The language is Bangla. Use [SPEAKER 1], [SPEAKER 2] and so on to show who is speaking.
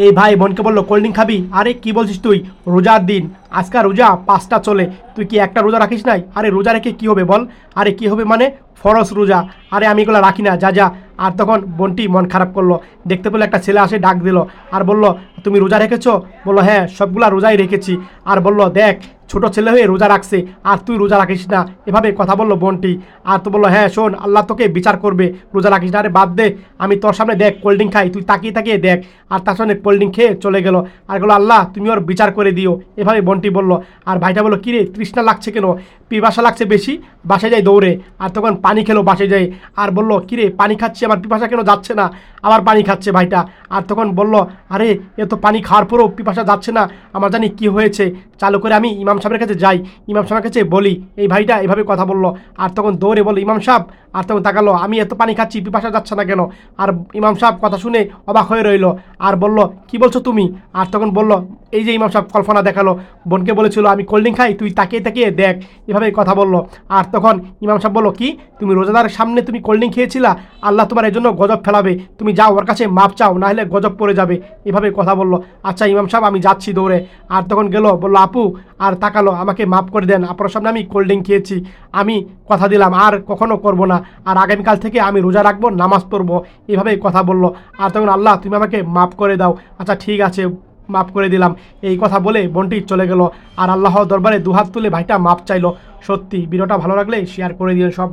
[SPEAKER 1] এই ভাই বোনকে বললো কোল্ড ড্রিঙ্ক খাবি। আরে কি বলছিস তুই, রোজার দিন, আজকাল রোজা 5টা চলে, তুই কি একটা রোজা রাখিস নাই? আরে রোজা রেখে কি হবে বল? আরে কি হবে মানে, ফরজ রোজা। আরে আমি এগুলো রাখি না, যা যা। আর তখন বোনটি মন খারাপ করলো, দেখতে পেলো একটা ছেলে আসে ডাক দিল আর বলল তুমি রোজা রেখেছো? বললো হ্যাঁ সবগুলা রোজাই রেখেছি। আর বলল দেখ, ছোট ছেলে হয়ে রোজা রাখছে আর তুই রোজা রাখিস না, এভাবে কথা বললো বোনটি। আর তো বললো হ্যাঁ শোন, আল্লাহ তোকে বিচার করবে, রোজা রাখিস না। আরে বাদ দে, আমি তোর সামনে দেখ কোল্ড ড্রিঙ্ক খাই, তুই তাকিয়ে তাকিয়ে দেখ। আর তার সামনে কোল্ড ড্রিঙ্ক খেয়ে চলে গেল আর বললো আল্লাহ তুমি ওর বিচার করে দিও, এভাবে বোনটি বলল। আর ভাইটা বললো কিরে তৃষ্ণা লাগছে কেন, পিপাসা লাগছে বেশি, বাসায় যাই দৌড়ে। আর তখন পানি খেলো বাসায় যাই। আর বললো কিরে পানি খাচ্ছি, আমার পিপাসা কেন যাচ্ছে না? আবার পানি খাচ্ছে ভাইটা। আর তখন বলল আরে এ তো পানি খাওয়ার পরেও পিপাসা যাচ্ছে না, আমার জানি কি হয়েছে, চালু করে আমি ইমাম সাহেবের কাছে যাই, ইমাম সাহেবের কাছে বলি। এই ভাইটা এভাবে কথা বললো। আর তখন দৌড়ে বললো ইমাম সাহেব। আর তখন তাকালো, আমি এত পানি খাচ্ছি পিপাসা যাচ্ছে না কেন? আর ইমাম সাহেব কথা শুনে অবাক হয়ে রইলো আর বলল কি বলছো তুমি? আর তখন বলল এই যে ইমাম সাহেব কল্পনা দেখালো, বোনকে বলেছিল আমি কোল্ড ড্রিঙ্ক খাই, তুই তাকিয়ে তাকিয়ে দেখ, এভাবে কথা বললো। আর তখন ইমাম সাহেব বললো কি, তুমি রোজাদারের সামনে তুমি কোল্ড ড্রিঙ্ক খেয়েছিলা, আল্লাহ তোমার এই জন্য গজব ফেলাবে, তুমি যাও ওর কাছে মাপ চাও, না হলে গজব পড়ে যাবে, এভাবে কথা বললো। আচ্ছা ইমাম সাহেব আমি যাচ্ছি দৌড়ে। আর তখন গেল, বললো আপু, আর তাকালো, আমাকে মাফ করে দেন, আপনার সামনে আমি কোল্ড ড্রিঙ্ক খেয়েছি, আমি কথা দিলাম আর কখনো করব না, আর আগামীকাল থেকে আমি রোজা রাখবো, নামাজ পড়বো, এভাবেই কথা বললো। আর তখন আল্লাহ তুমি আমাকে মাফ করে দাও। আচ্ছা ঠিক আছে, মাফ করে দিলাম, এই কথা বলে বোনটি চলে গেল। আর আল্লাহর দরবারে দুহাত তুলে ভাইটা মাপ চাইলো। সত্যি ভিডিওটা ভালো লাগলে শেয়ার করে দিন সব।